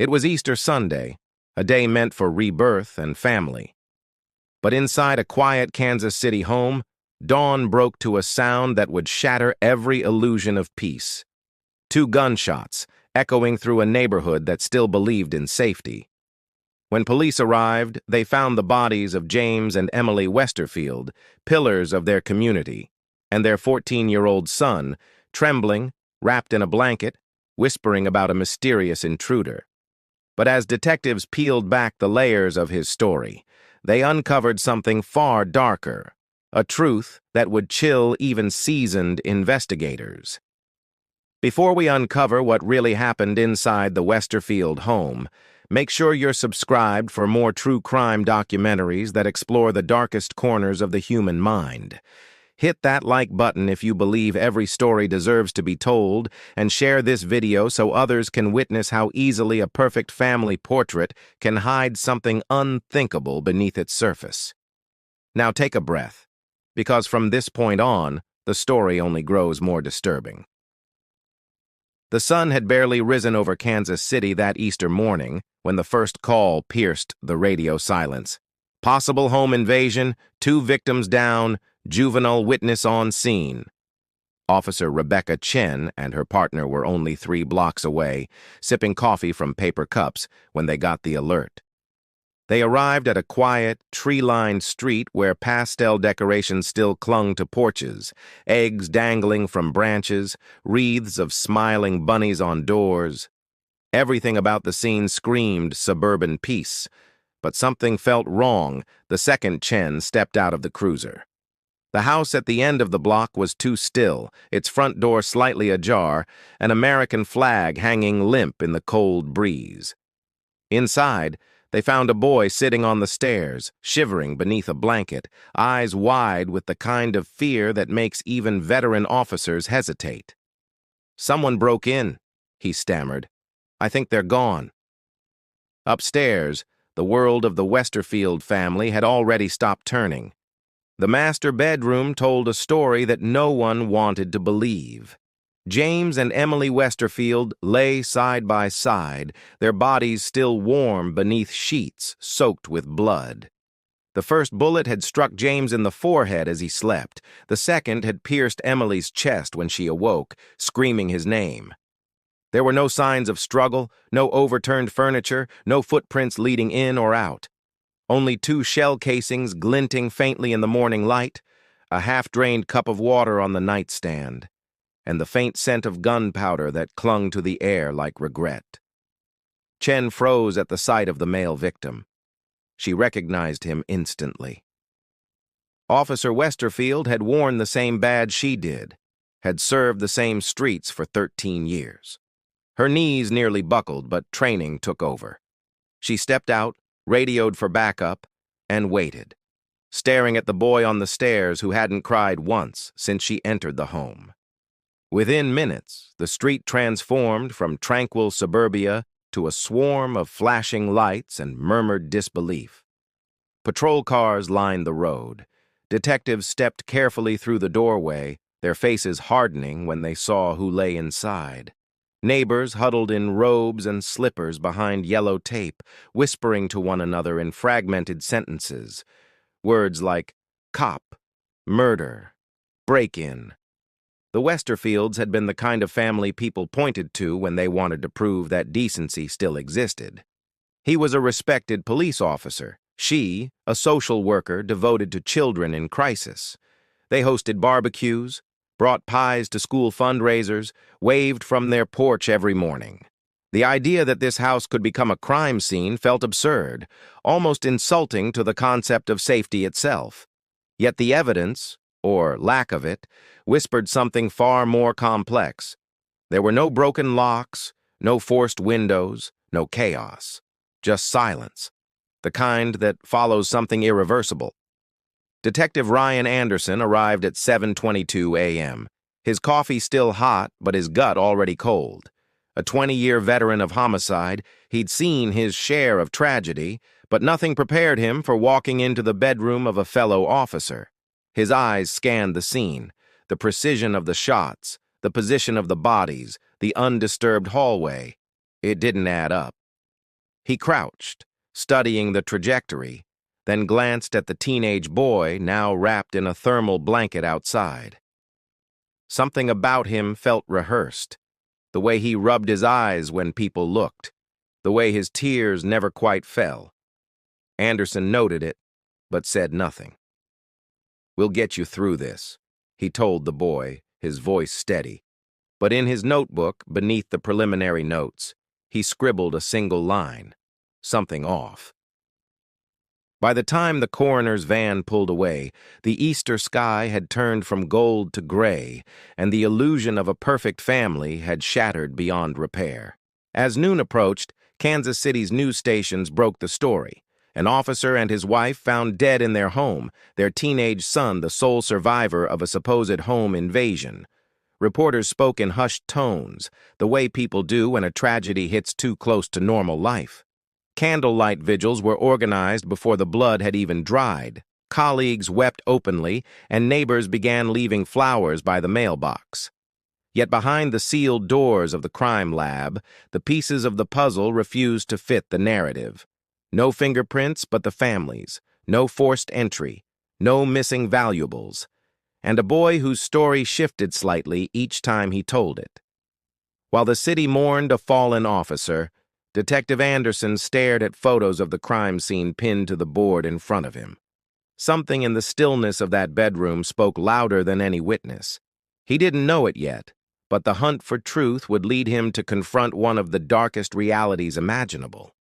It was Easter Sunday, a day meant for rebirth and family. But inside a quiet Kansas City home, dawn broke to a sound that would shatter every illusion of peace. 2 gunshots, echoing through a neighborhood that still believed in safety. When police arrived, they found the bodies of James and Emily Westerfield, pillars of their community, and their 14-year-old son, trembling, wrapped in a blanket, whispering about a mysterious intruder. But as detectives peeled back the layers of his story, they uncovered something far darker, a truth that would chill even seasoned investigators. Before we uncover what really happened inside the Westerfield home, make sure you're subscribed for more true crime documentaries that explore the darkest corners of the human mind. Hit that like button if you believe every story deserves to be told, and share this video so others can witness how easily a perfect family portrait can hide something unthinkable beneath its surface. Now take a breath, because from this point on, the story only grows more disturbing. The sun had barely risen over Kansas City that Easter morning when the first call pierced the radio silence. Possible home invasion, 2 victims down, juvenile witness on scene. Officer Rebecca Chen and her partner were only 3 blocks away, sipping coffee from paper cups when they got the alert. They arrived at a quiet, tree-lined street where pastel decorations still clung to porches, eggs dangling from branches, wreaths of smiling bunnies on doors. Everything about the scene screamed suburban peace, but something felt wrong the second Chen stepped out of the cruiser. The house at the end of the block was too still, its front door slightly ajar, an American flag hanging limp in the cold breeze. Inside, they found a boy sitting on the stairs, shivering beneath a blanket, eyes wide with the kind of fear that makes even veteran officers hesitate. "Someone broke in," he stammered. "I think they're gone." Upstairs, the world of the Westerfield family had already stopped turning. The master bedroom told a story that no one wanted to believe. James and Emily Westerfield lay side by side, their bodies still warm beneath sheets soaked with blood. The first bullet had struck James in the forehead as he slept. The second had pierced Emily's chest when she awoke, screaming his name. There were no signs of struggle, no overturned furniture, no footprints leading in or out. Only 2 shell casings glinting faintly in the morning light, a half-drained cup of water on the nightstand, and the faint scent of gunpowder that clung to the air like regret. Chen froze at the sight of the male victim. She recognized him instantly. Officer Westerfield had worn the same badge she did, had served the same streets for 13 years. Her knees nearly buckled, but training took over. She stepped out, radioed for backup, and waited, staring at the boy on the stairs who hadn't cried once since she entered the home. Within minutes, the street transformed from tranquil suburbia to a swarm of flashing lights and murmured disbelief. Patrol cars lined the road. Detectives stepped carefully through the doorway, their faces hardening when they saw who lay inside. Neighbors huddled in robes and slippers behind yellow tape, whispering to one another in fragmented sentences. Words like cop, murder, break-in. The Westerfields had been the kind of family people pointed to when they wanted to prove that decency still existed. He was a respected police officer, she, a social worker devoted to children in crisis. They hosted barbecues, brought pies to school fundraisers, waved from their porch every morning. The idea that this house could become a crime scene felt absurd, almost insulting to the concept of safety itself. Yet the evidence, or lack of it, whispered something far more complex. There were no broken locks, no forced windows, no chaos. Just silence, the kind that follows something irreversible. Detective Ryan Anderson arrived at 7:22 a.m., his coffee still hot but his gut already cold. A 20-year veteran of homicide, he'd seen his share of tragedy, but nothing prepared him for walking into the bedroom of a fellow officer. His eyes scanned the scene, the precision of the shots, the position of the bodies, the undisturbed hallway. It didn't add up. He crouched, studying the trajectory, then glanced at the teenage boy now wrapped in a thermal blanket outside. Something about him felt rehearsed, the way he rubbed his eyes when people looked, the way his tears never quite fell. Anderson noted it, but said nothing. "We'll get you through this," he told the boy, his voice steady. But in his notebook, beneath the preliminary notes, he scribbled a single line: something off. By the time the coroner's van pulled away, the Easter sky had turned from gold to gray, and the illusion of a perfect family had shattered beyond repair. As noon approached, Kansas City's news stations broke the story. An officer and his wife found dead in their home, their teenage son the sole survivor of a supposed home invasion. Reporters spoke in hushed tones, the way people do when a tragedy hits too close to normal life. Candlelight vigils were organized before the blood had even dried. Colleagues wept openly, and neighbors began leaving flowers by the mailbox. Yet behind the sealed doors of the crime lab, the pieces of the puzzle refused to fit the narrative. No fingerprints but the family's, no forced entry, no missing valuables, and a boy whose story shifted slightly each time he told it. While the city mourned a fallen officer, Detective Anderson stared at photos of the crime scene pinned to the board in front of him. Something in the stillness of that bedroom spoke louder than any witness. He didn't know it yet, but the hunt for truth would lead him to confront one of the darkest realities imaginable.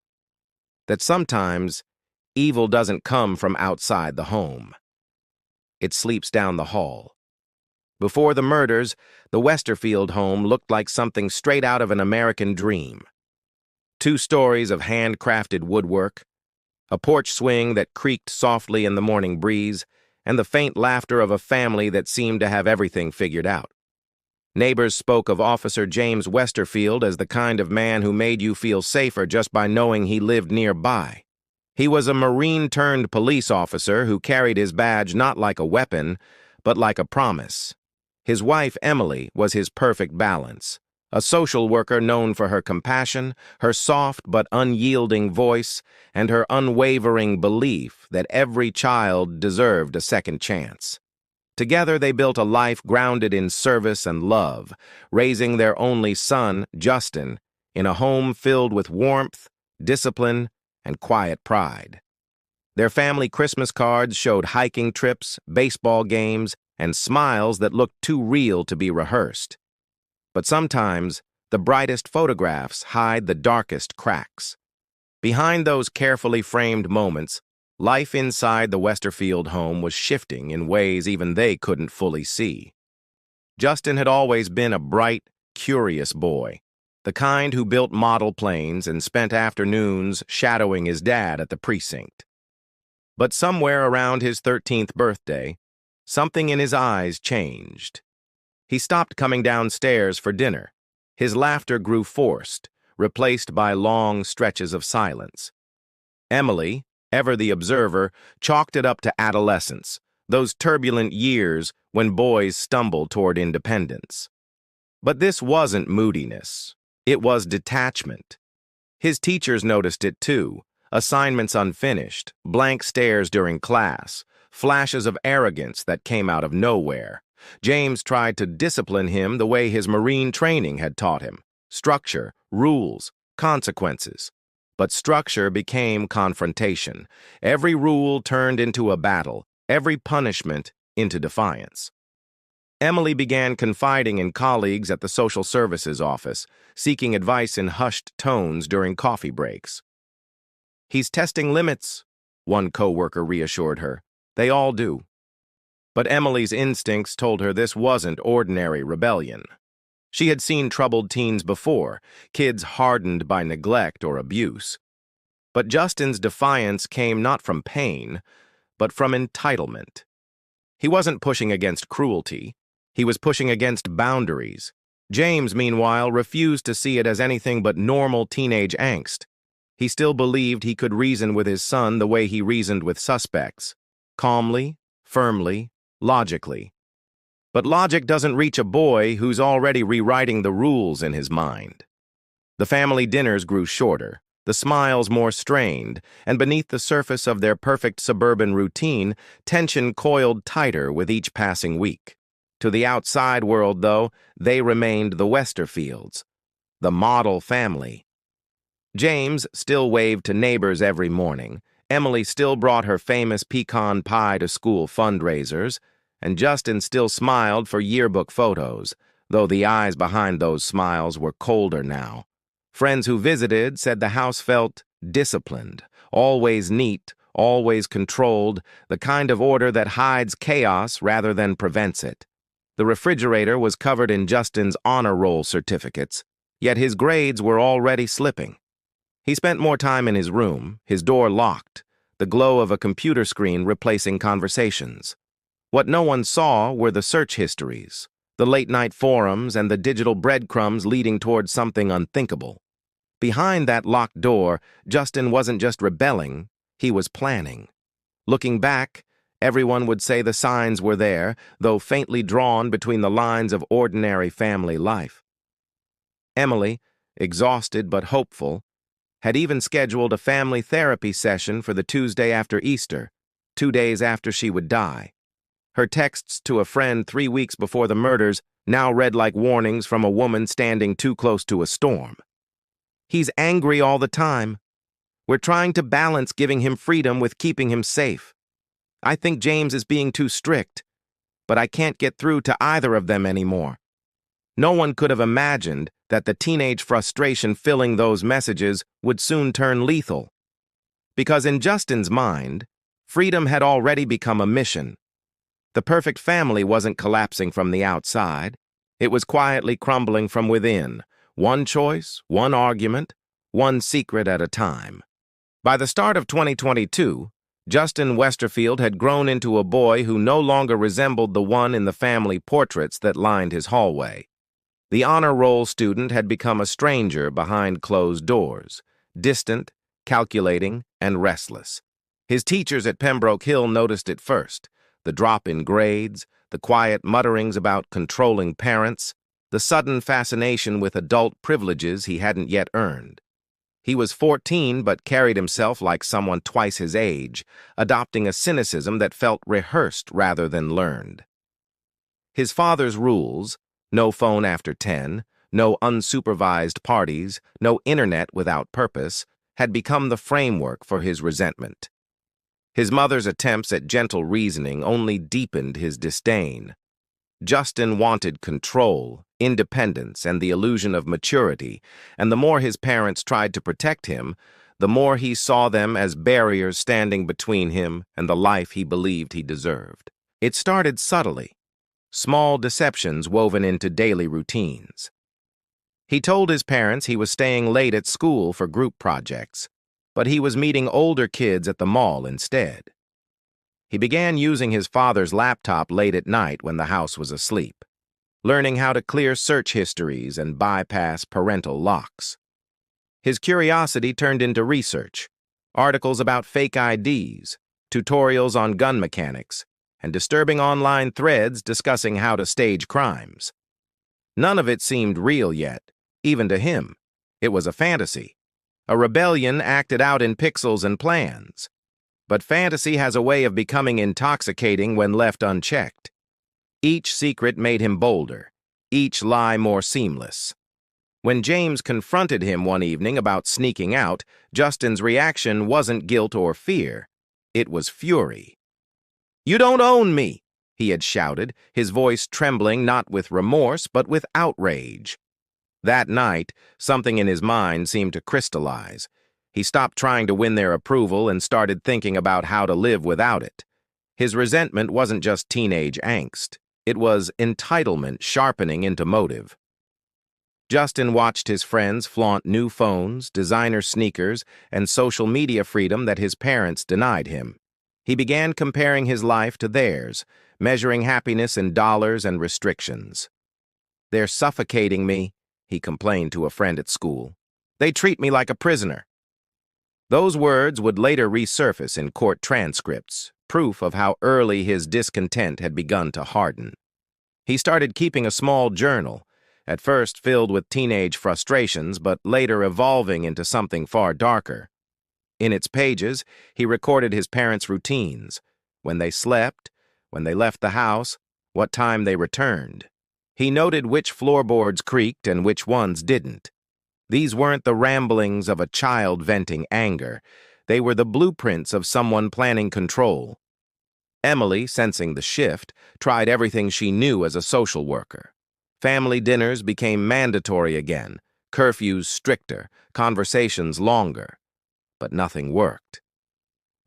That sometimes evil doesn't come from outside the home. It sleeps down the hall. Before the murders, the Westerfield home looked like something straight out of an American dream. 2 stories of handcrafted woodwork, a porch swing that creaked softly in the morning breeze, and the faint laughter of a family that seemed to have everything figured out. Neighbors spoke of Officer James Westerfield as the kind of man who made you feel safer just by knowing he lived nearby. He was a Marine-turned-police officer who carried his badge not like a weapon, but like a promise. His wife, Emily, was his perfect balance. A social worker known for her compassion, her soft but unyielding voice, and her unwavering belief that every child deserved a second chance. Together they built a life grounded in service and love, raising their only son, Justin, in a home filled with warmth, discipline, and quiet pride. Their family Christmas cards showed hiking trips, baseball games, and smiles that looked too real to be rehearsed. But sometimes, the brightest photographs hide the darkest cracks. Behind those carefully framed moments, life inside the Westerfield home was shifting in ways even they couldn't fully see. Justin had always been a bright, curious boy, the kind who built model planes and spent afternoons shadowing his dad at the precinct. But somewhere around his 13th birthday, something in his eyes changed. He stopped coming downstairs for dinner. His laughter grew forced, replaced by long stretches of silence. Emily, ever the observer, chalked it up to adolescence, those turbulent years when boys stumble toward independence. But this wasn't moodiness. It was detachment. His teachers noticed it too. Assignments unfinished, blank stares during class, flashes of arrogance that came out of nowhere. James tried to discipline him the way his Marine training had taught him: structure, rules, consequences. But structure became confrontation. Every rule turned into a battle, every punishment into defiance. Emily began confiding in colleagues at the social services office, seeking advice in hushed tones during coffee breaks. "He's testing limits," one coworker reassured her. "They all do." But Emily's instincts told her this wasn't ordinary rebellion. She had seen troubled teens before, kids hardened by neglect or abuse. But Justin's defiance came not from pain, but from entitlement. He wasn't pushing against cruelty. He was pushing against boundaries. James, meanwhile, refused to see it as anything but normal teenage angst. He still believed he could reason with his son the way he reasoned with suspects: calmly, firmly, logically. But logic doesn't reach a boy who's already rewriting the rules in his mind. The family dinners grew shorter. the smiles more strained, and beneath the surface of their perfect suburban routine, tension coiled tighter with each passing week. To the outside world, though, they remained the Westerfields, the model family. James still waved to neighbors every morning, Emily still brought her famous pecan pie to school fundraisers, and Justin still smiled for yearbook photos, though the eyes behind those smiles were colder now. Friends who visited said the house felt disciplined, always neat, always controlled, the kind of order that hides chaos rather than prevents it. The refrigerator was covered in Justin's honor roll certificates, yet his grades were already slipping. He spent more time in his room, his door locked, the glow of a computer screen replacing conversations. What no one saw were the search histories, the late-night forums, and the digital breadcrumbs leading toward something unthinkable. Behind that locked door, Justin wasn't just rebelling, he was planning. Looking back, everyone would say the signs were there, though faintly drawn between the lines of ordinary family life. Emily, exhausted but hopeful, had even scheduled a family therapy session for the Tuesday after Easter, 2 days after she would die. Her texts to a friend 3 weeks before the murders now read like warnings from a woman standing too close to a storm. "He's angry all the time. We're trying to balance giving him freedom with keeping him safe. I think James is being too strict, but I can't get through to either of them anymore." No one could have imagined that the teenage frustration filling those messages would soon turn lethal. Because in Justin's mind, freedom had already become a mission. The perfect family wasn't collapsing from the outside. It was quietly crumbling from within, one choice, one argument, one secret at a time. By the start of 2022, Justin Westerfield had grown into a boy who no longer resembled the one in the family portraits that lined his hallway. The honor roll student had become a stranger behind closed doors, distant, calculating, and restless. His teachers at Pembroke Hill noticed it first, the drop in grades, the quiet mutterings about controlling parents, the sudden fascination with adult privileges he hadn't yet earned. He was 14 but carried himself like someone twice his age, adopting a cynicism that felt rehearsed rather than learned. His father's rules, no phone after 10, no unsupervised parties, no internet without purpose, had become the framework for his resentment. His mother's attempts at gentle reasoning only deepened his disdain. Justin wanted control, independence, and the illusion of maturity, and the more his parents tried to protect him, the more he saw them as barriers standing between him and the life he believed he deserved. It started subtly, small deceptions woven into daily routines. He told his parents he was staying late at school for group projects, but he was meeting older kids at the mall instead. He began using his father's laptop late at night when the house was asleep, learning how to clear search histories and bypass parental locks. His curiosity turned into research, articles about fake IDs, tutorials on gun mechanics, and disturbing online threads discussing how to stage crimes. None of it seemed real yet, even to him. It was a fantasy, a rebellion acted out in pixels and plans. But fantasy has a way of becoming intoxicating when left unchecked. Each secret made him bolder, each lie more seamless. When James confronted him one evening about sneaking out, Justin's reaction wasn't guilt or fear. It was fury. "You don't own me," he had shouted, his voice trembling not with remorse but with outrage. That night, something in his mind seemed to crystallize. He stopped trying to win their approval and started thinking about how to live without it. His resentment wasn't just teenage angst. It was entitlement sharpening into motive. Justin watched his friends flaunt new phones, designer sneakers, and social media freedom that his parents denied him. He began comparing his life to theirs, measuring happiness in dollars and restrictions. "They're suffocating me," he complained to a friend at school. "They treat me like a prisoner." Those words would later resurface in court transcripts, proof of how early his discontent had begun to harden. He started keeping a small journal, at first filled with teenage frustrations but later evolving into something far darker. In its pages, he recorded his parents' routines, when they slept, when they left the house, what time they returned. He noted which floorboards creaked and which ones didn't. These weren't the ramblings of a child venting anger. They were the blueprints of someone planning control. Emily, sensing the shift, tried everything she knew as a social worker. Family dinners became mandatory again, curfews stricter, conversations longer. But nothing worked.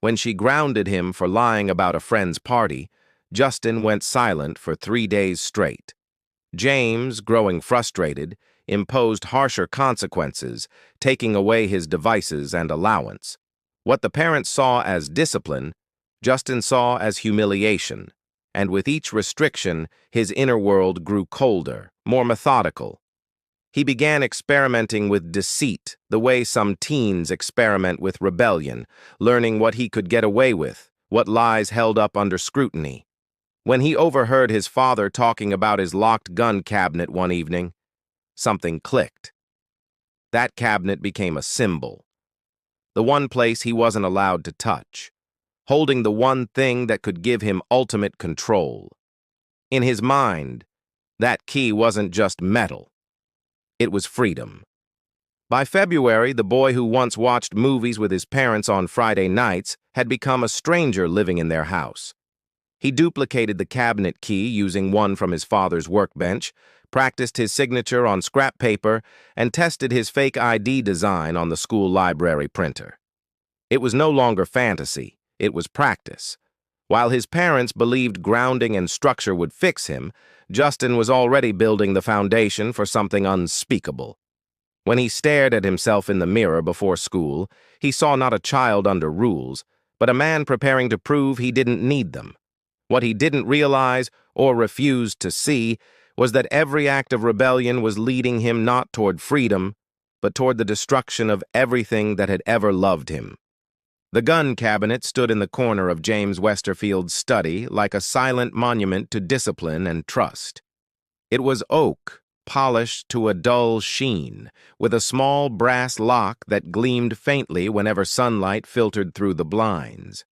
When she grounded him for lying about a friend's party, Justin went silent for 3 days straight. James, growing frustrated, imposed harsher consequences, taking away his devices and allowance. What the parents saw as discipline, Justin saw as humiliation, and with each restriction, his inner world grew colder, more methodical. He began experimenting with deceit, the way some teens experiment with rebellion, learning what he could get away with, what lies held up under scrutiny. When he overheard his father talking about his locked gun cabinet one evening, something clicked. That cabinet became a symbol, the one place he wasn't allowed to touch, holding the one thing that could give him ultimate control. In his mind, that key wasn't just metal. It was freedom. By February, the boy who once watched movies with his parents on Friday nights had become a stranger living in their house. He duplicated the cabinet key using one from his father's workbench, practiced his signature on scrap paper, and tested his fake ID design on the school library printer. It was no longer fantasy, it was practice. While his parents believed grounding and structure would fix him, Justin was already building the foundation for something unspeakable. When he stared at himself in the mirror before school, he saw not a child under rules, but a man preparing to prove he didn't need them. What he didn't realize or refused to see was that every act of rebellion was leading him not toward freedom, but toward the destruction of everything that had ever loved him. The gun cabinet stood in the corner of James Westerfield's study like a silent monument to discipline and trust. It was oak, polished to a dull sheen, with a small brass lock that gleamed faintly whenever sunlight filtered through the blinds.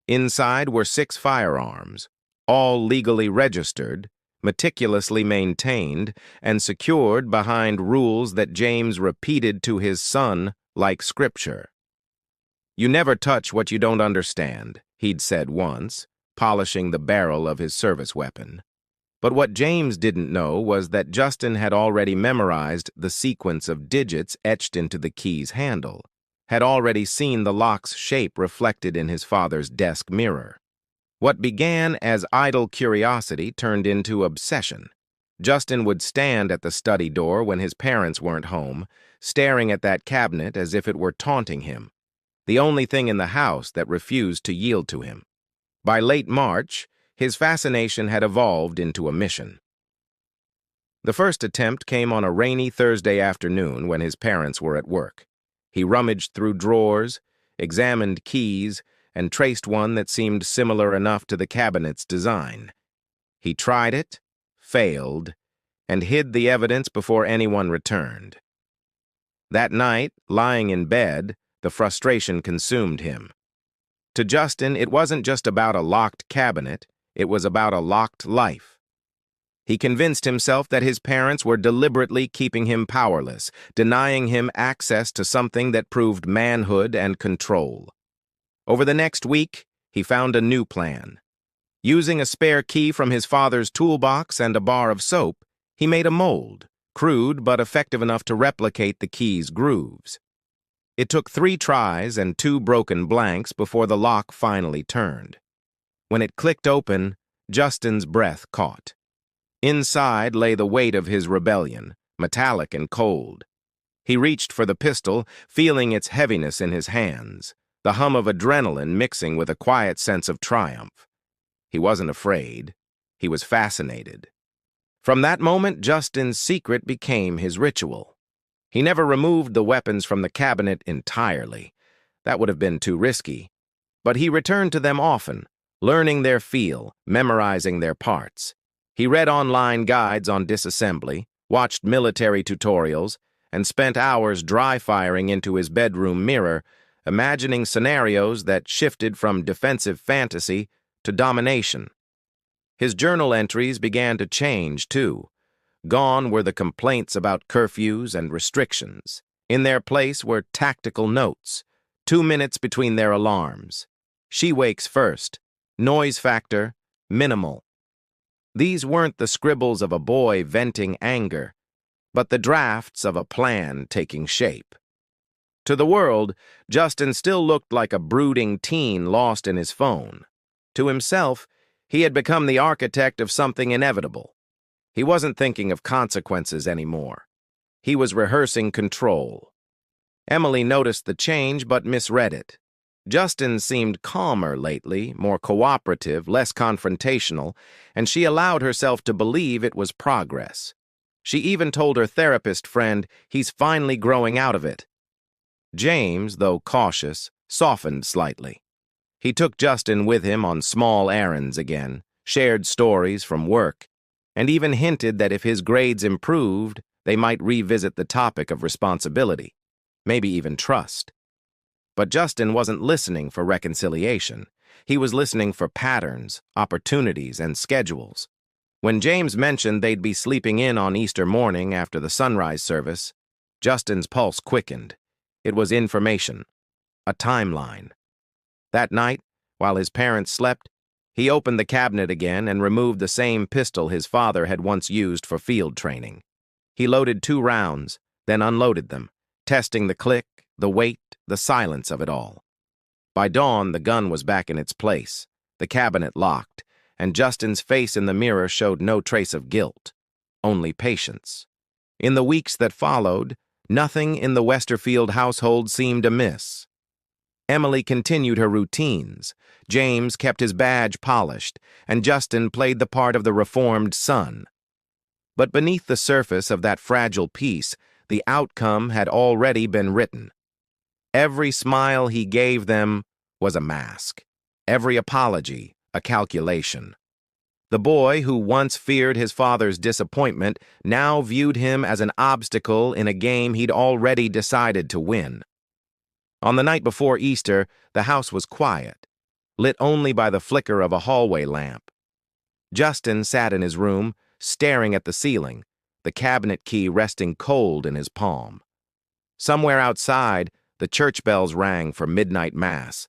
Inside were 6 firearms, all legally registered, meticulously maintained, and secured behind rules that James repeated to his son like scripture. "You never touch what you don't understand," he'd said once, polishing the barrel of his service weapon. But what James didn't know was that Justin had already memorized the sequence of digits etched into the key's handle, had already seen the lock's shape reflected in his father's desk mirror. What began as idle curiosity turned into obsession. Justin would stand at the study door when his parents weren't home, staring at that cabinet as if it were taunting him, the only thing in the house that refused to yield to him. By late March, his fascination had evolved into a mission. The first attempt came on a rainy Thursday afternoon when his parents were at work. He rummaged through drawers, examined keys, and traced one that seemed similar enough to the cabinet's design. He tried it, failed, and hid the evidence before anyone returned. That night, lying in bed, the frustration consumed him. To Justin, it wasn't just about a locked cabinet, it was about a locked life. He convinced himself that his parents were deliberately keeping him powerless, denying him access to something that proved manhood and control. Over the next week, he found a new plan. Using a spare key from his father's toolbox and a bar of soap, he made a mold, crude but effective enough to replicate the key's grooves. It took 3 tries and 2 broken blanks before the lock finally turned. When it clicked open, Justin's breath caught. Inside lay the weight of his rebellion, metallic and cold. He reached for the pistol, feeling its heaviness in his hands, the hum of adrenaline mixing with a quiet sense of triumph. He wasn't afraid. He was fascinated. From that moment, Justin's secret became his ritual. He never removed the weapons from the cabinet entirely. That would have been too risky. But he returned to them often, learning their feel, memorizing their parts. He read online guides on disassembly, watched military tutorials, and spent hours dry-firing into his bedroom mirror, imagining scenarios that shifted from defensive fantasy to domination. His journal entries began to change, too. Gone were the complaints about curfews and restrictions. In their place were tactical notes, 2 minutes between their alarms. She wakes first. Noise factor, minimal. These weren't the scribbles of a boy venting anger, but the drafts of a plan taking shape. To the world, Justin still looked like a brooding teen lost in his phone. To himself, he had become the architect of something inevitable. He wasn't thinking of consequences anymore. He was rehearsing control. Emily noticed the change but misread it. Justin seemed calmer lately, more cooperative, less confrontational, and she allowed herself to believe it was progress. She even told her therapist friend he's finally growing out of it. James, though cautious, softened slightly. He took Justin with him on small errands again, shared stories from work, and even hinted that if his grades improved, they might revisit the topic of responsibility, maybe even trust. But Justin wasn't listening for reconciliation. He was listening for patterns, opportunities, and schedules. When James mentioned they'd be sleeping in on Easter morning after the sunrise service, Justin's pulse quickened. It was information, a timeline. That night, while his parents slept, he opened the cabinet again and removed the same pistol his father had once used for field training. He loaded 2 rounds, then unloaded them, testing the click, the weight, the silence of it all. By dawn, the gun was back in its place, the cabinet locked, and Justin's face in the mirror showed no trace of guilt, only patience. In the weeks that followed, nothing in the Westerfield household seemed amiss. Emily continued her routines, James kept his badge polished, and Justin played the part of the reformed son. But beneath the surface of that fragile peace, the outcome had already been written. Every smile he gave them was a mask, every apology a calculation. The boy who once feared his father's disappointment now viewed him as an obstacle in a game he'd already decided to win. On the night before Easter, the house was quiet, lit only by the flicker of a hallway lamp. Justin sat in his room, staring at the ceiling, the cabinet key resting cold in his palm. Somewhere outside, the church bells rang for midnight mass.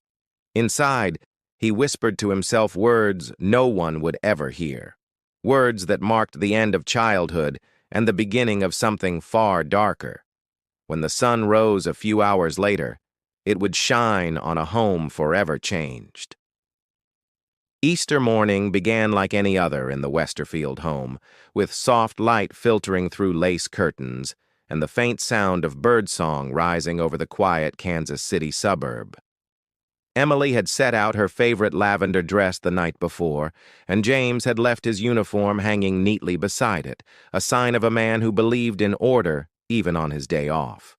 Inside, he whispered to himself words no one would ever hear, words that marked the end of childhood and the beginning of something far darker. When the sun rose a few hours later, it would shine on a home forever changed. Easter morning began like any other in the Westerfield home, with soft light filtering through lace curtains and the faint sound of birdsong rising over the quiet Kansas City suburb. Emily had set out her favorite lavender dress the night before, and James had left his uniform hanging neatly beside it, a sign of a man who believed in order even on his day off.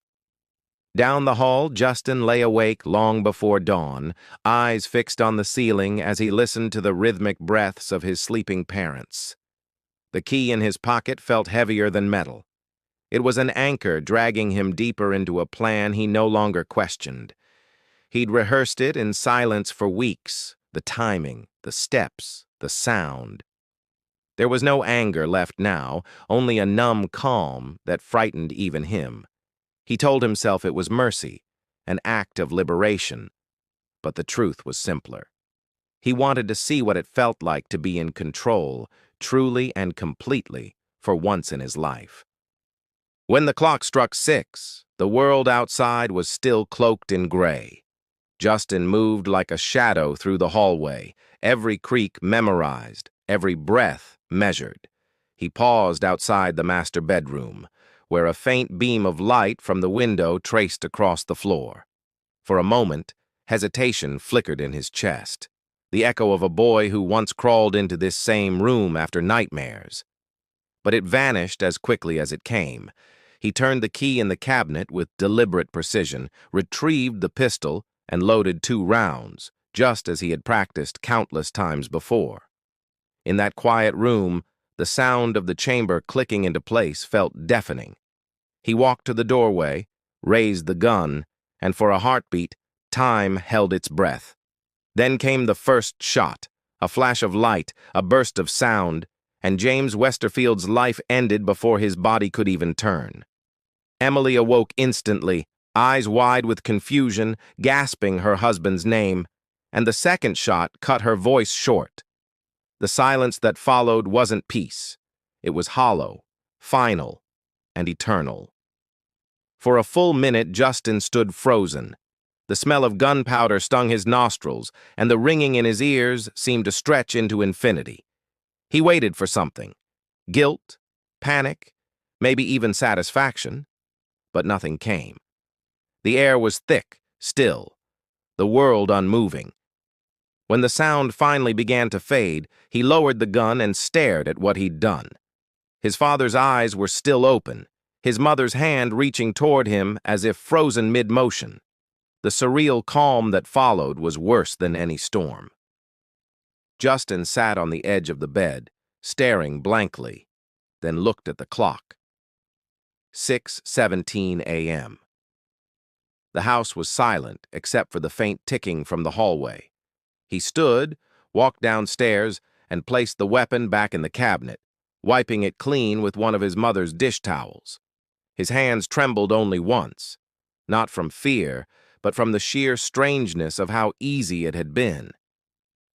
Down the hall, Justin lay awake long before dawn, eyes fixed on the ceiling as he listened to the rhythmic breaths of his sleeping parents. The key in his pocket felt heavier than metal. It was an anchor dragging him deeper into a plan he no longer questioned. He'd rehearsed it in silence for weeks, the timing, the steps, the sound. There was no anger left now, only a numb calm that frightened even him. He told himself it was mercy, an act of liberation, but the truth was simpler. He wanted to see what it felt like to be in control, truly and completely, for once in his life. When the clock struck 6, the world outside was still cloaked in gray. Justin moved like a shadow through the hallway, every creak memorized, every breath measured. He paused outside the master bedroom, where a faint beam of light from the window traced across the floor. For a moment, hesitation flickered in his chest, the echo of a boy who once crawled into this same room after nightmares. But it vanished as quickly as it came. He turned the key in the cabinet with deliberate precision, retrieved the pistol, and loaded 2 rounds, just as he had practiced countless times before. In that quiet room, The sound of the chamber clicking into place felt deafening. He walked to the doorway, raised the gun, and for a heartbeat, time held its breath. Then came the first shot, a flash of light, a burst of sound, and James Westerfield's life ended before his body could even turn. Emily awoke instantly, eyes wide with confusion, gasping her husband's name, and the second shot cut her voice short. The silence that followed wasn't peace. It was hollow, final, and eternal. For a full minute, Justin stood frozen. The smell of gunpowder stung his nostrils, and the ringing in his ears seemed to stretch into infinity. He waited for something. Guilt, panic, maybe even satisfaction. But nothing came. The air was thick, still, the world unmoving. When the sound finally began to fade, he lowered the gun and stared at what he'd done. His father's eyes were still open, his mother's hand reaching toward him as if frozen mid-motion. The surreal calm that followed was worse than any storm. Justin sat on the edge of the bed, staring blankly, then looked at the clock. 6:17 a.m. The house was silent except for the faint ticking from the hallway. He stood, walked downstairs, and placed the weapon back in the cabinet, wiping it clean with one of his mother's dish towels. His hands trembled only once, not from fear, but from the sheer strangeness of how easy it had been.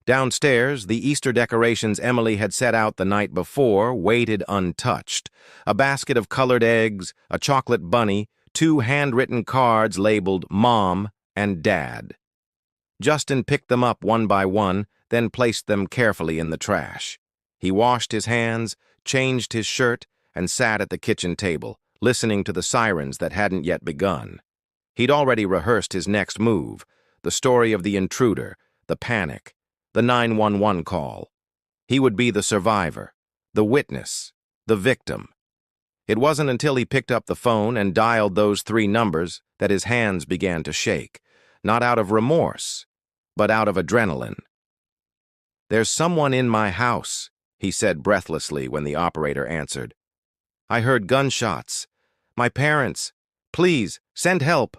Downstairs, the Easter decorations Emily had set out the night before waited untouched. A basket of colored eggs, a chocolate bunny, 2 handwritten cards labeled Mom and Dad. Justin picked them up one by one, then placed them carefully in the trash. He washed his hands, changed his shirt, and sat at the kitchen table, listening to the sirens that hadn't yet begun. He'd already rehearsed his next move, the story of the intruder, the panic, the 911 call. He would be the survivor, the witness, the victim. It wasn't until he picked up the phone and dialed those 3 numbers that his hands began to shake, not out of remorse, but out of adrenaline. "There's someone in my house," he said breathlessly when the operator answered. "I heard gunshots. My parents. Please, send help."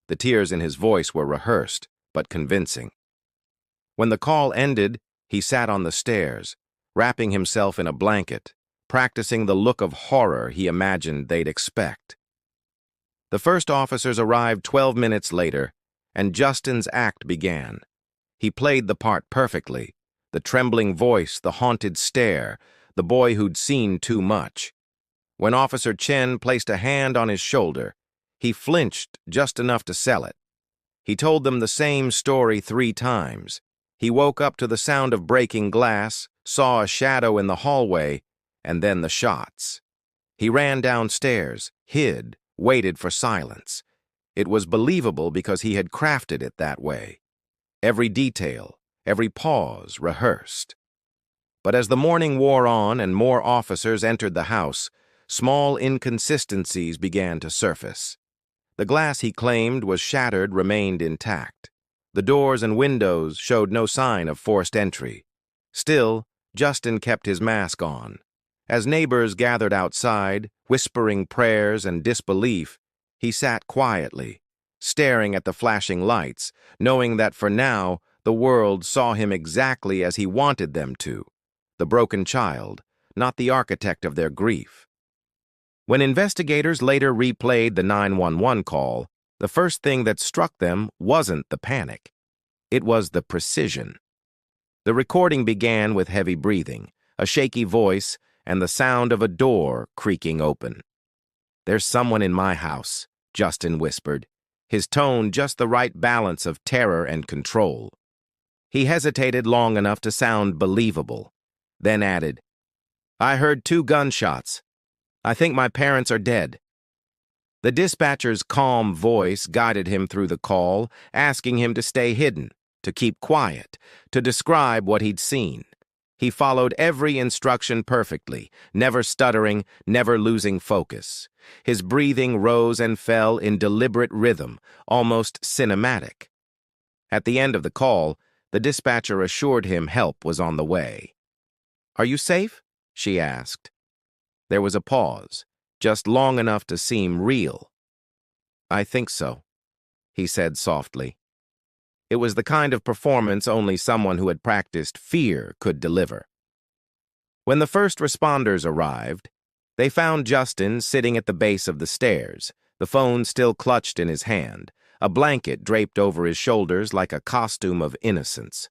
The tears in his voice were rehearsed, but convincing. When the call ended, he sat on the stairs, wrapping himself in a blanket, practicing the look of horror he imagined they'd expect. The first officers arrived 12 minutes later, and Justin's act began. He played the part perfectly, the trembling voice, the haunted stare, the boy who'd seen too much. When Officer Chen placed a hand on his shoulder, he flinched just enough to sell it. He told them the same story 3 times. He woke up to the sound of breaking glass, saw a shadow in the hallway, and then the shots. He ran downstairs, hid, waited for silence. It was believable because he had crafted it that way. Every detail, every pause rehearsed. But as the morning wore on and more officers entered the house, small inconsistencies began to surface. The glass he claimed was shattered remained intact. The doors and windows showed no sign of forced entry. Still, Justin kept his mask on. As neighbors gathered outside, whispering prayers and disbelief, he sat quietly, staring at the flashing lights, knowing that for now the world saw him exactly as he wanted them to, the broken child, not the architect of their grief. When investigators later replayed the 911 call, the first thing that struck them wasn't the panic. It was the precision. The recording began with heavy breathing, a shaky voice, and the sound of a door creaking open. "There's someone in my house," Justin whispered, his tone just the right balance of terror and control. He hesitated long enough to sound believable, then added, "I heard 2 gunshots. I think my parents are dead." The dispatcher's calm voice guided him through the call, asking him to stay hidden, to keep quiet, to describe what he'd seen. He followed every instruction perfectly, never stuttering, never losing focus. His breathing rose and fell in deliberate rhythm, almost cinematic. At the end of the call, the dispatcher assured him help was on the way. "Are you safe?" she asked. There was a pause, just long enough to seem real. I think so, he said softly. It was the kind of performance only someone who had practiced fear could deliver. When the first responders arrived, they found Justin sitting at the base of the stairs, the phone still clutched in his hand, a blanket draped over his shoulders like a costume of innocence.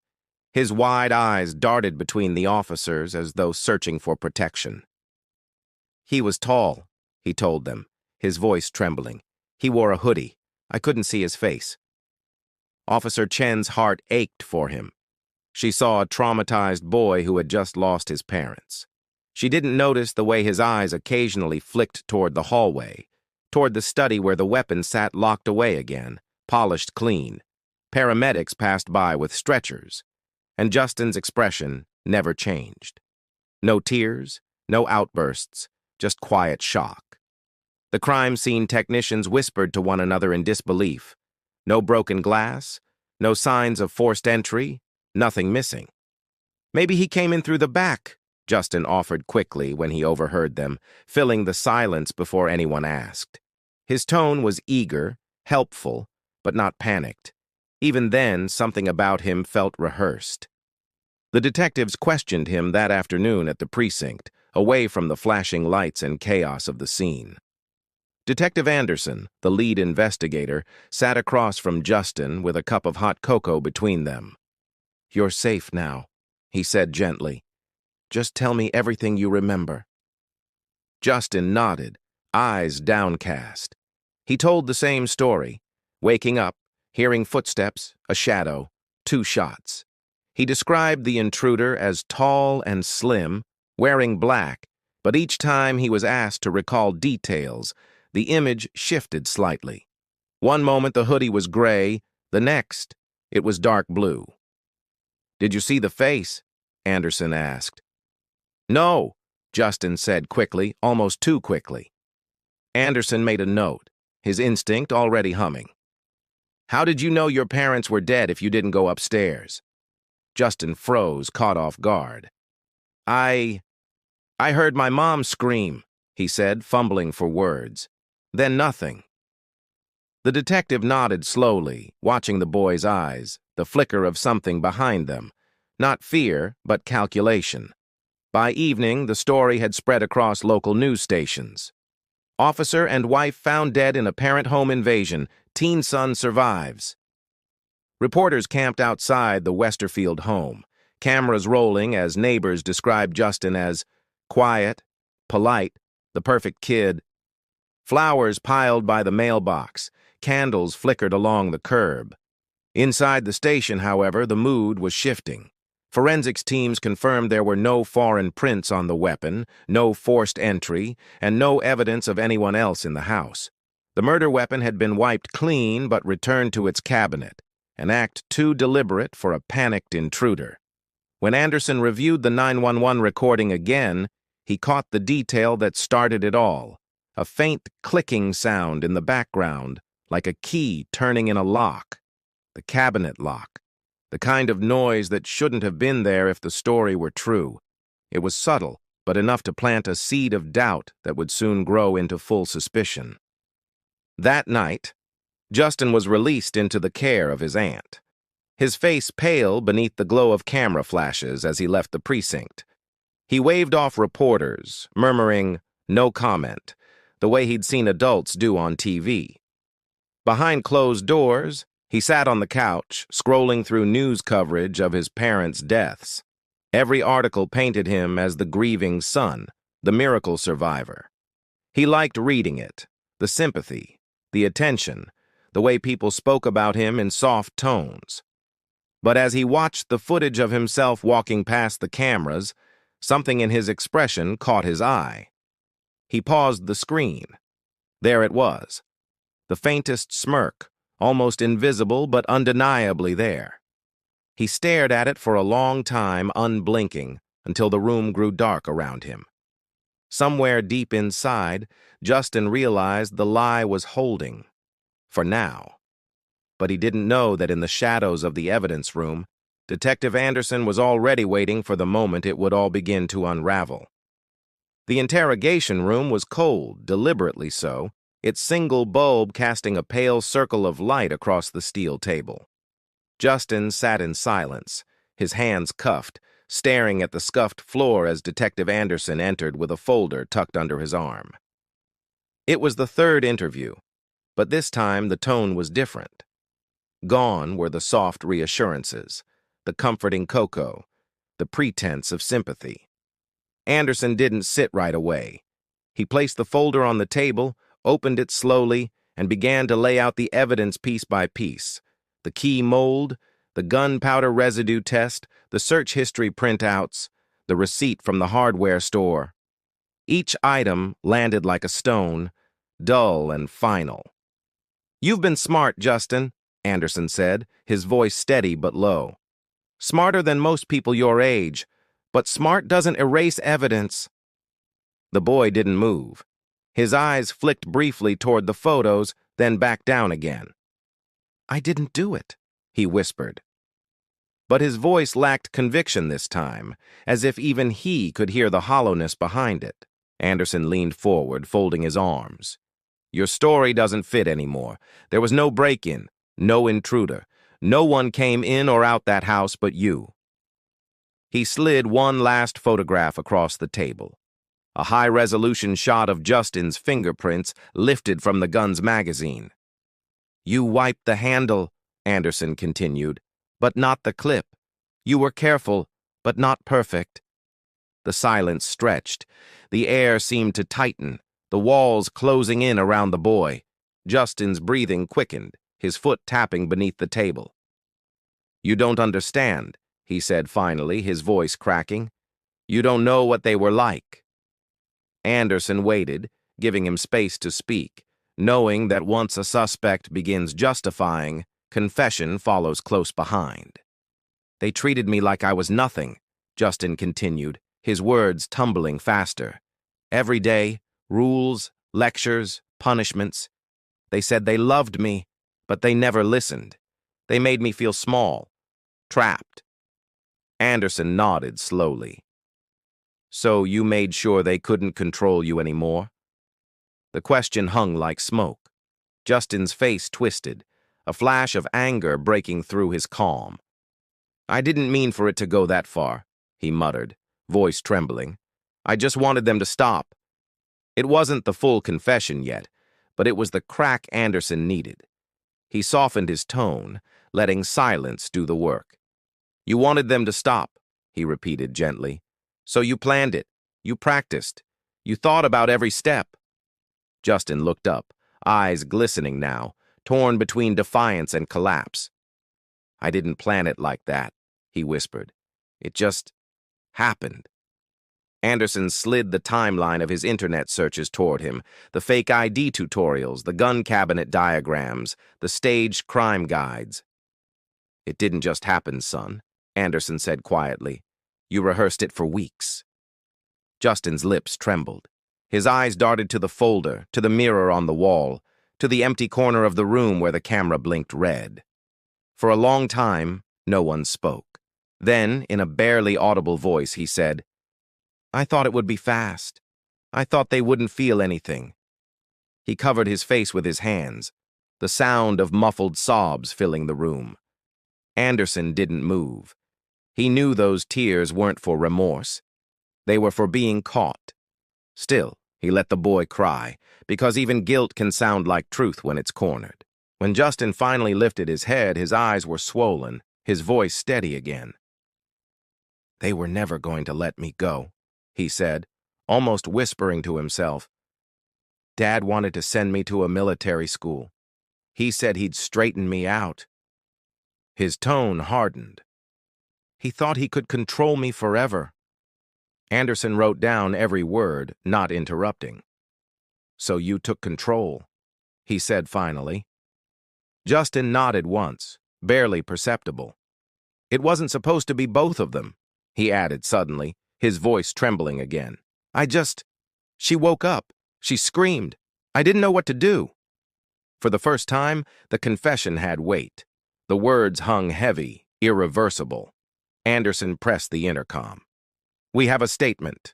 His wide eyes darted between the officers as though searching for protection. He was tall, he told them, his voice trembling. He wore a hoodie. I couldn't see his face. Officer Chen's heart ached for him. She saw a traumatized boy who had just lost his parents. She didn't notice the way his eyes occasionally flicked toward the hallway, toward the study where the weapon sat locked away again, polished clean. Paramedics passed by with stretchers, and Justin's expression never changed. No tears, no outbursts, just quiet shock. The crime scene technicians whispered to one another in disbelief. No broken glass, no signs of forced entry, nothing missing. Maybe he came in through the back, Justin offered quickly when he overheard them, filling the silence before anyone asked. His tone was eager, helpful, but not panicked. Even then, something about him felt rehearsed. The detectives questioned him that afternoon at the precinct, away from the flashing lights and chaos of the scene. Detective Anderson, the lead investigator, sat across from Justin with a cup of hot cocoa between them. "You're safe now," he said gently. "Just tell me everything you remember." Justin nodded, eyes downcast. He told the same story, waking up, hearing footsteps, a shadow, 2 shots. He described the intruder as tall and slim, wearing black, but each time he was asked to recall details, the image shifted slightly. One moment the hoodie was gray, the next, it was dark blue. "Did you see the face?" Anderson asked. "No," Justin said quickly, almost too quickly. Anderson made a note, his instinct already humming. "How did you know your parents were dead if you didn't go upstairs?" Justin froze, caught off guard. I heard my mom scream," he said, fumbling for words. "Then nothing." The detective nodded slowly, watching the boy's eyes, the flicker of something behind them. Not fear, but calculation. By evening, the story had spread across local news stations. "Officer and wife found dead in apparent home invasion. Teen son survives." Reporters camped outside the Westerfield home, cameras rolling as neighbors described Justin as quiet, polite, the perfect kid. Flowers piled by the mailbox, candles flickered along the curb. Inside the station, however, the mood was shifting. Forensics teams confirmed there were no foreign prints on the weapon, no forced entry, and no evidence of anyone else in the house. The murder weapon had been wiped clean but returned to its cabinet, an act too deliberate for a panicked intruder. When Anderson reviewed the 911 recording again, he caught the detail that started it all, a faint clicking sound in the background, like a key turning in a lock. The cabinet lock. The kind of noise that shouldn't have been there if the story were true. It was subtle, but enough to plant a seed of doubt that would soon grow into full suspicion. That night, Justin was released into the care of his aunt. His face pale beneath the glow of camera flashes as he left the precinct. He waved off reporters, murmuring, "No comment," the way he'd seen adults do on TV. Behind closed doors, he sat on the couch, scrolling through news coverage of his parents' deaths. Every article painted him as the grieving son, the miracle survivor. He liked reading it, the sympathy, the attention, the way people spoke about him in soft tones. But as he watched the footage of himself walking past the cameras, something in his expression caught his eye. He paused the screen. There it was. The faintest smirk, almost invisible but undeniably there. He stared at it for a long time, unblinking, until the room grew dark around him. Somewhere deep inside, Justin realized the lie was holding. For now. But he didn't know that in the shadows of the evidence room, Detective Anderson was already waiting for the moment it would all begin to unravel. The interrogation room was cold, deliberately so, its single bulb casting a pale circle of light across the steel table. Justin sat in silence, his hands cuffed, staring at the scuffed floor as Detective Anderson entered with a folder tucked under his arm. It was the third interview, but this time the tone was different. Gone were the soft reassurances, the comforting cocoa, the pretense of sympathy. Anderson didn't sit right away. He placed the folder on the table, opened it slowly, and began to lay out the evidence piece by piece. The key mold, the gunpowder residue test, the search history printouts, the receipt from the hardware store. Each item landed like a stone, dull and final. "You've been smart, Justin," Anderson said, his voice steady but low. "Smarter than most people your age, but smart doesn't erase evidence." The boy didn't move. His eyes flicked briefly toward the photos, then back down again. "I didn't do it," he whispered. But his voice lacked conviction this time, as if even he could hear the hollowness behind it. Anderson leaned forward, folding his arms. "Your story doesn't fit anymore. There was no break-in, no intruder. No one came in or out that house but you." He slid one last photograph across the table. A high-resolution shot of Justin's fingerprints lifted from the gun's magazine. "You wiped the handle," Anderson continued, "but not the clip. You were careful, but not perfect." The silence stretched. The air seemed to tighten, the walls closing in around the boy. Justin's breathing quickened, his foot tapping beneath the table. "You don't understand," he said finally, his voice cracking. "You don't know what they were like." Anderson waited, giving him space to speak, knowing that once a suspect begins justifying, confession follows close behind. "They treated me like I was nothing," Justin continued, his words tumbling faster. "Every day, rules, lectures, punishments. They said they loved me, but they never listened. They made me feel small, trapped." Anderson nodded slowly. "So you made sure they couldn't control you anymore?" The question hung like smoke. Justin's face twisted, a flash of anger breaking through his calm. "I didn't mean for it to go that far," he muttered, voice trembling. "I just wanted them to stop." It wasn't the full confession yet, but it was the crack Anderson needed. He softened his tone, letting silence do the work. "You wanted them to stop," he repeated gently. "So you planned it. You practiced. You thought about every step." Justin looked up, eyes glistening now, torn between defiance and collapse. "I didn't plan it like that," he whispered. "It just happened." Anderson slid the timeline of his internet searches toward him, the fake ID tutorials, the gun cabinet diagrams, the staged crime guides. "It didn't just happen, son," Anderson said quietly. "You rehearsed it for weeks." Justin's lips trembled. His eyes darted to the folder, to the mirror on the wall, to the empty corner of the room where the camera blinked red. For a long time, no one spoke. Then, in a barely audible voice, he said, "I thought it would be fast. I thought they wouldn't feel anything." He covered his face with his hands, the sound of muffled sobs filling the room. Anderson didn't move. He knew those tears weren't for remorse. They were for being caught. Still, he let the boy cry, because even guilt can sound like truth when it's cornered. When Justin finally lifted his head, his eyes were swollen, his voice steady again. "They were never going to let me go," he said, almost whispering to himself. "Dad wanted to send me to a military school. He said he'd straighten me out." His tone hardened. "He thought he could control me forever." Anderson wrote down every word, not interrupting. "So you took control," he said finally. Justin nodded once, barely perceptible. "It wasn't supposed to be both of them," he added suddenly, his voice trembling again. She woke up. She screamed. I didn't know what to do." For the first time, the confession had weight. The words hung heavy, irreversible. Anderson pressed the intercom. "We have a statement."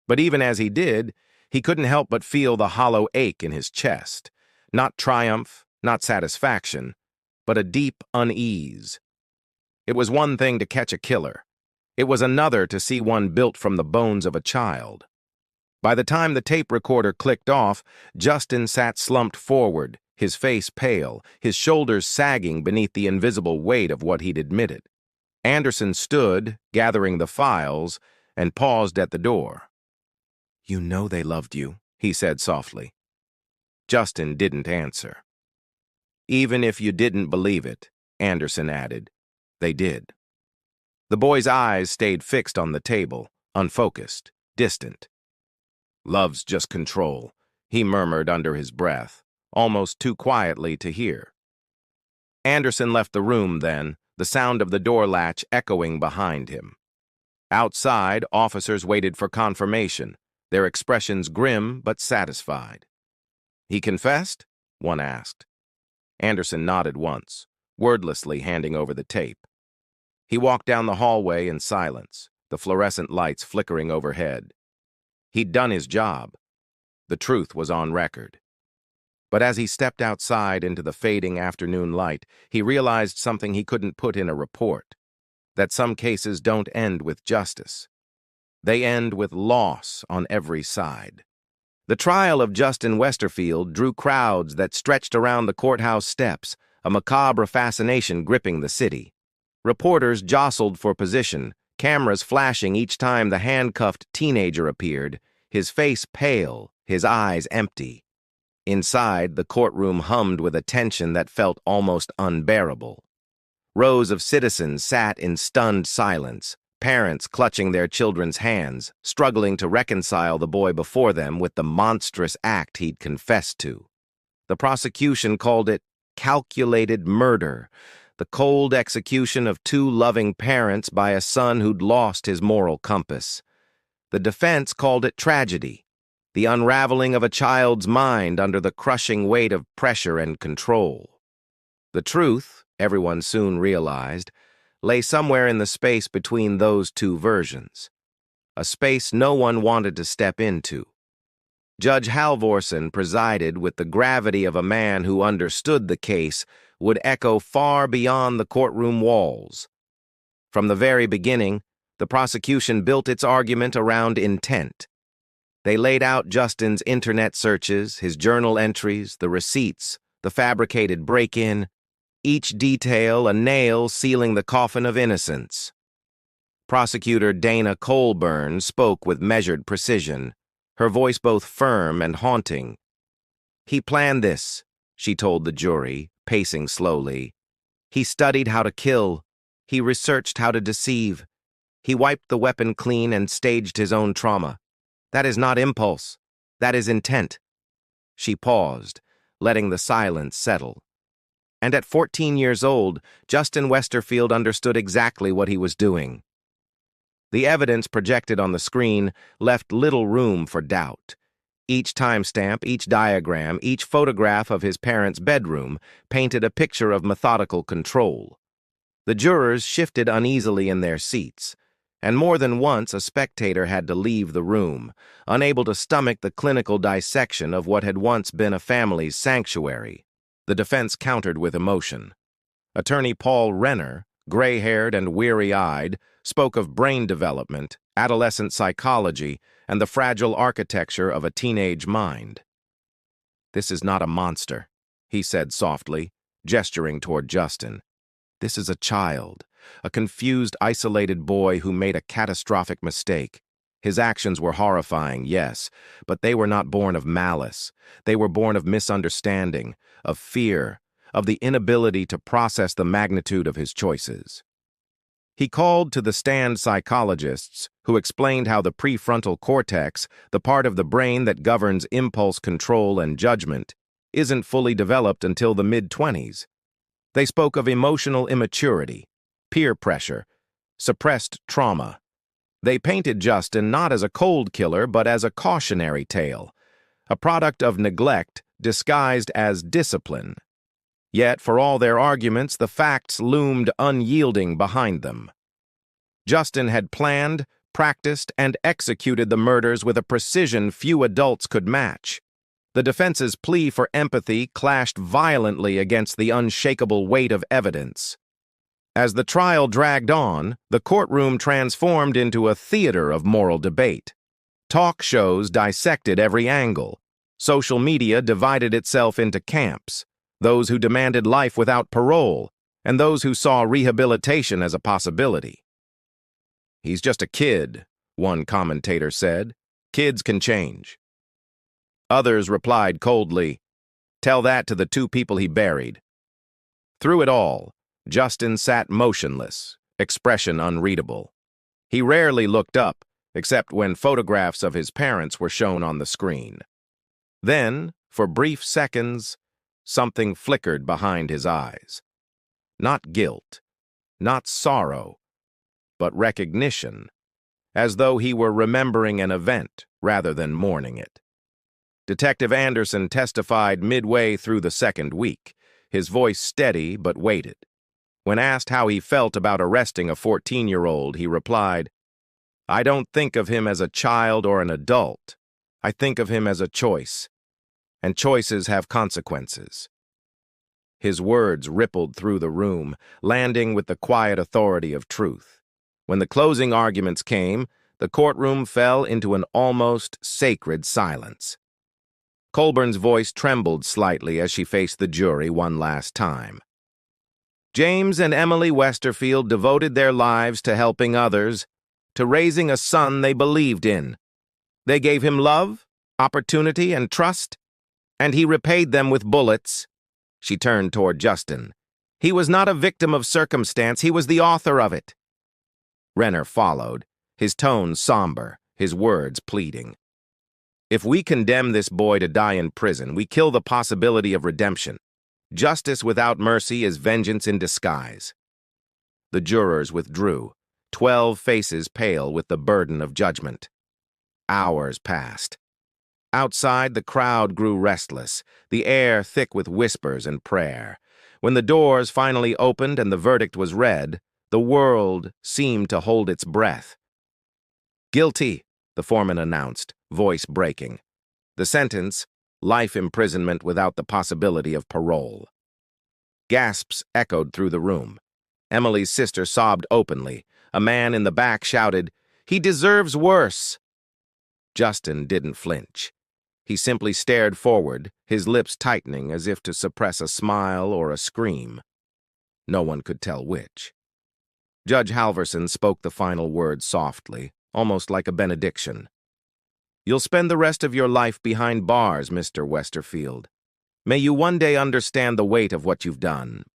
But even as he did, he couldn't help but feel the hollow ache in his chest. Not triumph, not satisfaction, but a deep unease. It was one thing to catch a killer. It was another to see one built from the bones of a child. By the time the tape recorder clicked off, Justin sat slumped forward, his face pale, his shoulders sagging beneath the invisible weight of what he'd admitted. Anderson stood, gathering the files, and paused at the door. "You know they loved you," he said softly. Justin didn't answer. "Even if you didn't believe it," Anderson added, "they did." The boy's eyes stayed fixed on the table, unfocused, distant. "Love's just control," he murmured under his breath, almost too quietly to hear. Anderson left the room then, the sound of the door latch echoing behind him. Outside, officers waited for confirmation, their expressions grim but satisfied. "He confessed?" one asked. Anderson nodded once, wordlessly handing over the tape. He walked down the hallway in silence, the fluorescent lights flickering overhead. He'd done his job. The truth was on record. But as he stepped outside into the fading afternoon light, he realized something he couldn't put in a report, that some cases don't end with justice. They end with loss on every side. The trial of Justin Westerfield drew crowds that stretched around the courthouse steps, a macabre fascination gripping the city. Reporters jostled for position, cameras flashing each time the handcuffed teenager appeared, his face pale, his eyes empty. Inside, the courtroom hummed with a tension that felt almost unbearable. Rows of citizens sat in stunned silence, parents clutching their children's hands, struggling to reconcile the boy before them with the monstrous act he'd confessed to. The prosecution called it calculated murder, the cold execution of two loving parents by a son who'd lost his moral compass. The defense called it tragedy, the unraveling of a child's mind under the crushing weight of pressure and control. The truth, everyone soon realized, lay somewhere in the space between those two versions, a space no one wanted to step into. Judge Halvorsen presided with the gravity of a man who understood the case would echo far beyond the courtroom walls. From the very beginning, the prosecution built its argument around intent. They laid out Justin's internet searches, his journal entries, the receipts, the fabricated break-in, each detail a nail sealing the coffin of innocence. Prosecutor Dana Colburn spoke with measured precision, her voice both firm and haunting. "He planned this," she told the jury, pacing slowly. "He studied how to kill. He researched how to deceive. He wiped the weapon clean and staged his own trauma. That is not impulse. That is intent." She paused, letting the silence settle. And at 14 years old, Justin Westerfield understood exactly what he was doing. The evidence projected on the screen left little room for doubt. Each timestamp, each diagram, each photograph of his parents' bedroom painted a picture of methodical control. The jurors shifted uneasily in their seats, and more than once a spectator had to leave the room, unable to stomach the clinical dissection of what had once been a family's sanctuary. The defense countered with emotion. Attorney Paul Renner, gray-haired and weary-eyed, spoke of brain development, adolescent psychology, and the fragile architecture of a teenage mind. "This is not a monster," he said softly, gesturing toward Justin. "This is a child, a confused, isolated boy who made a catastrophic mistake. His actions were horrifying, yes, but they were not born of malice. They were born of misunderstanding, of fear, of the inability to process the magnitude of his choices." He called to the stand psychologists who explained how the prefrontal cortex, the part of the brain that governs impulse control and judgment, isn't fully developed until the mid-20s. They spoke of emotional immaturity, peer pressure, suppressed trauma. They painted Justin not as a cold killer but as a cautionary tale, a product of neglect disguised as discipline. Yet, for all their arguments, the facts loomed unyielding behind them. Justin had planned, practiced and executed the murders with a precision few adults could match. The defense's plea for empathy clashed violently against the unshakable weight of evidence. As the trial dragged on, the courtroom transformed into a theater of moral debate. Talk shows dissected every angle. Social media divided itself into camps, those who demanded life without parole, and those who saw rehabilitation as a possibility. "He's just a kid," one commentator said. "Kids can change." Others replied coldly, "Tell that to the 2 people he buried." Through it all, Justin sat motionless, expression unreadable. He rarely looked up, except when photographs of his parents were shown on the screen. Then, for brief seconds, something flickered behind his eyes. Not guilt, not sorrow, but recognition, as though he were remembering an event rather than mourning it. Detective Anderson testified midway through the second week, his voice steady but weighted. When asked how he felt about arresting a 14-year-old, he replied, "I don't think of him as a child or an adult. I think of him as a choice, and choices have consequences." His words rippled through the room, landing with the quiet authority of truth. When the closing arguments came, the courtroom fell into an almost sacred silence. Colburn's voice trembled slightly as she faced the jury one last time. James and Emily Westerfield devoted their lives to helping others, to raising a son they believed in. They gave him love, opportunity, and trust, and he repaid them with bullets. She turned toward Justin. He was not a victim of circumstance, he was the author of it. Renner followed, his tone somber, his words pleading. "If we condemn this boy to die in prison, we kill the possibility of redemption. Justice without mercy is vengeance in disguise." The jurors withdrew, 12 faces pale with the burden of judgment. Hours passed. Outside, the crowd grew restless, the air thick with whispers and prayer. When the doors finally opened and the verdict was read, the world seemed to hold its breath. "Guilty," the foreman announced, voice breaking. The sentence, life imprisonment without the possibility of parole. Gasps echoed through the room. Emily's sister sobbed openly. A man in the back shouted, "He deserves worse." Justin didn't flinch. He simply stared forward, his lips tightening as if to suppress a smile or a scream. No one could tell which. Judge Halverson spoke the final word softly, almost like a benediction. "You'll spend the rest of your life behind bars, Mr. Westerfield. May you one day understand the weight of what you've done."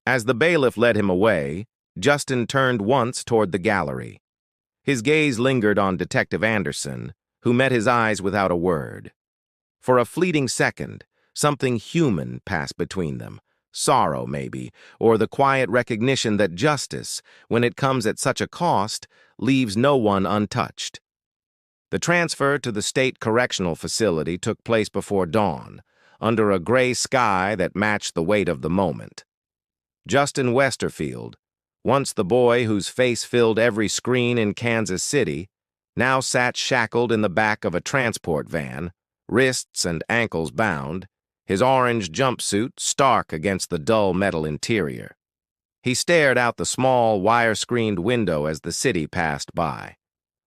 As the bailiff led him away, Justin turned once toward the gallery. His gaze lingered on Detective Anderson, who met his eyes without a word. For a fleeting second, something human passed between them. Sorrow, maybe, or the quiet recognition that justice, when it comes at such a cost, leaves no one untouched. The transfer to the state correctional facility took place before dawn, under a gray sky that matched the weight of the moment. Justin Westerfield, once the boy whose face filled every screen in Kansas City, now sat shackled in the back of a transport van, wrists and ankles bound, his orange jumpsuit stark against the dull metal interior. He stared out the small, wire-screened window as the city passed by.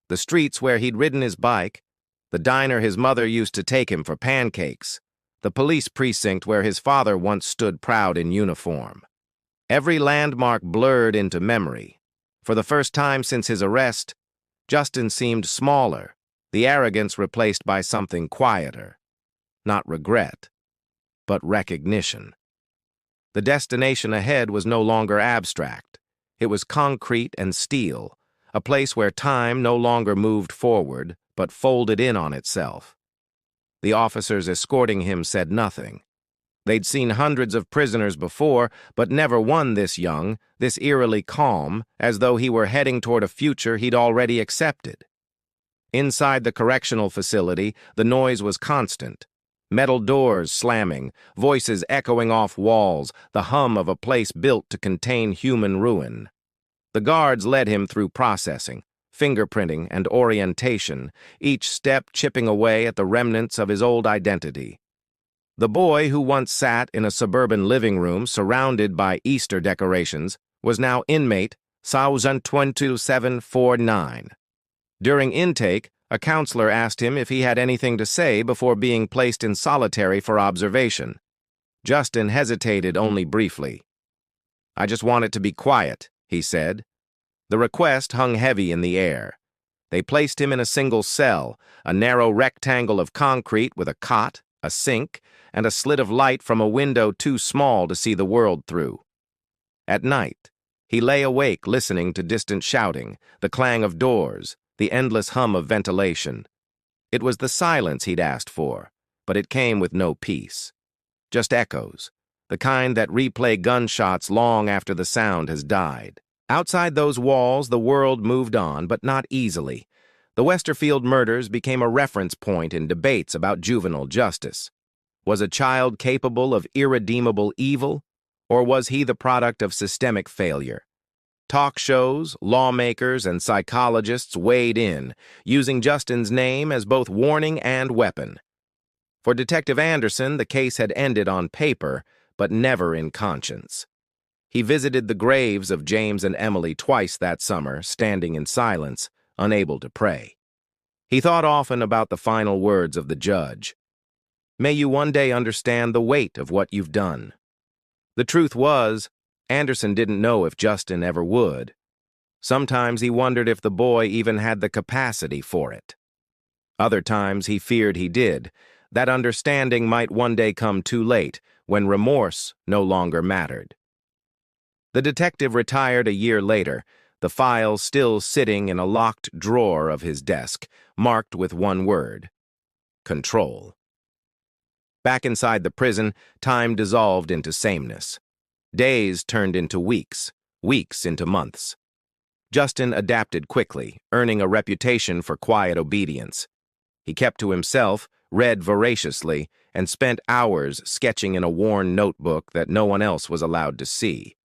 The streets where he'd ridden his bike, the diner his mother used to take him for pancakes, the police precinct where his father once stood proud in uniform. Every landmark blurred into memory. For the first time since his arrest, Justin seemed smaller, the arrogance replaced by something quieter. Not regret, but recognition. The destination ahead was no longer abstract. It was concrete and steel, a place where time no longer moved forward, but folded in on itself. The officers escorting him said nothing. They'd seen hundreds of prisoners before, but never one this young, this eerily calm, as though he were heading toward a future he'd already accepted. Inside the correctional facility, the noise was constant. Metal doors slamming, voices echoing off walls, the hum of a place built to contain human ruin. The guards led him through processing, fingerprinting, and orientation, each step chipping away at the remnants of his old identity. The boy who once sat in a suburban living room surrounded by Easter decorations was now inmate 102749. During intake, a counselor asked him if he had anything to say before being placed in solitary for observation. Justin hesitated only briefly. "I just want it to be quiet," he said. The request hung heavy in the air. They placed him in a single cell, a narrow rectangle of concrete with a cot, a sink, and a slit of light from a window too small to see the world through. At night, he lay awake listening to distant shouting, the clang of doors, the endless hum of ventilation. It was the silence he'd asked for, but it came with no peace. Just echoes, the kind that replay gunshots long after the sound has died. Outside those walls, the world moved on, but not easily. The Westerfield murders became a reference point in debates about juvenile justice. Was a child capable of irredeemable evil, or was he the product of systemic failure? Talk shows, lawmakers, and psychologists weighed in, using Justin's name as both warning and weapon. For Detective Anderson, the case had ended on paper, but never in conscience. He visited the graves of James and Emily twice that summer, standing in silence, unable to pray. He thought often about the final words of the judge. "May you one day understand the weight of what you've done." The truth was, Anderson didn't know if Justin ever would. Sometimes he wondered if the boy even had the capacity for it. Other times he feared he did. That understanding might one day come too late, when remorse no longer mattered. The detective retired a year later, the file still sitting in a locked drawer of his desk, marked with one word: control. Back inside the prison, time dissolved into sameness. Days turned into weeks, weeks into months. Justin adapted quickly, earning a reputation for quiet obedience. He kept to himself, read voraciously, and spent hours sketching in a worn notebook that no one else was allowed to see.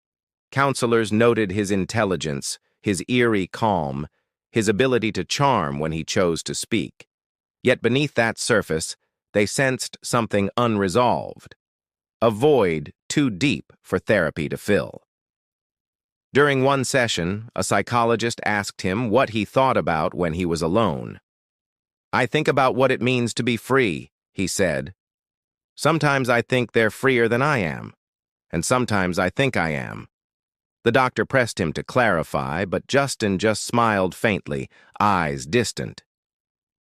Counselors noted his intelligence, his eerie calm, his ability to charm when he chose to speak. Yet beneath that surface, they sensed something unresolved, a void too deep for therapy to fill. During one session, a psychologist asked him what he thought about when he was alone. "I think about what it means to be free," he said. "Sometimes I think they're freer than I am, and sometimes I think I am." The doctor pressed him to clarify, but Justin just smiled faintly, eyes distant.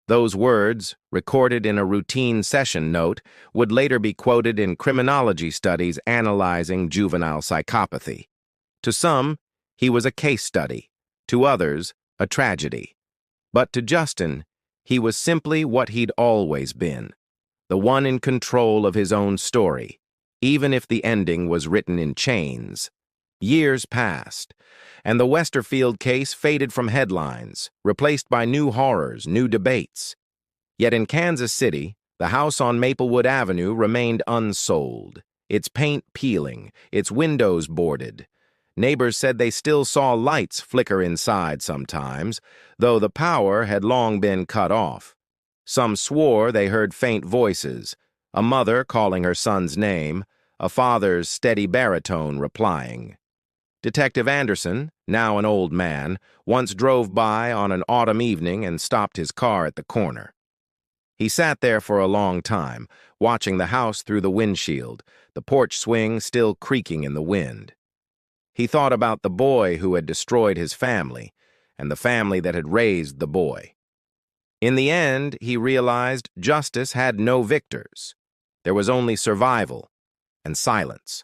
Those words, recorded in a routine session note, would later be quoted in criminology studies analyzing juvenile psychopathy. To some, he was a case study. To others, a tragedy. But to Justin, he was simply what he'd always been, the one in control of his own story, even if the ending was written in chains. Years passed, and the Westerfield case faded from headlines, replaced by new horrors, new debates. Yet in Kansas City, the house on Maplewood Avenue remained unsold, its paint peeling, its windows boarded. Neighbors said they still saw lights flicker inside sometimes, though the power had long been cut off. Some swore they heard faint voices, a mother calling her son's name, a father's steady baritone replying. Detective Anderson, now an old man, once drove by on an autumn evening and stopped his car at the corner. He sat there for a long time, watching the house through the windshield, the porch swing still creaking in the wind. He thought about the boy who had destroyed his family, and the family that had raised the boy. In the end, he realized justice had no victors. There was only survival and silence.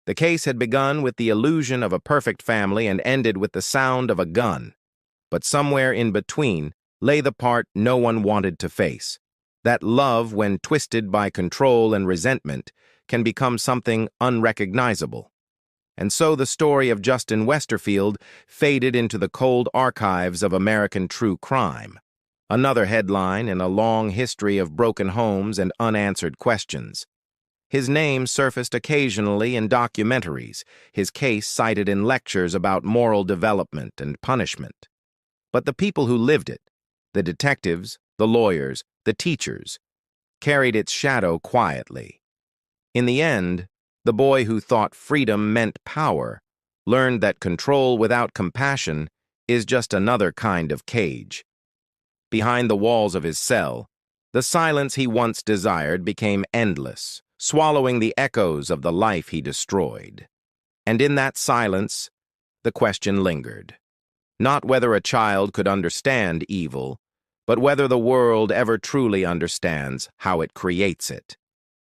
The case had begun with the illusion of a perfect family and ended with the sound of a gun. But somewhere in between lay the part no one wanted to face. That love, when twisted by control and resentment, can become something unrecognizable. And so the story of Justin Westerfield faded into the cold archives of American true crime. Another headline in a long history of broken homes and unanswered questions. His name surfaced occasionally in documentaries, his case cited in lectures about moral development and punishment. But the people who lived it, the detectives, the lawyers, the teachers, carried its shadow quietly. In the end, the boy who thought freedom meant power learned that control without compassion is just another kind of cage. Behind the walls of his cell, the silence he once desired became endless, swallowing the echoes of the life he destroyed. And in that silence, the question lingered. Not whether a child could understand evil, but whether the world ever truly understands how it creates it.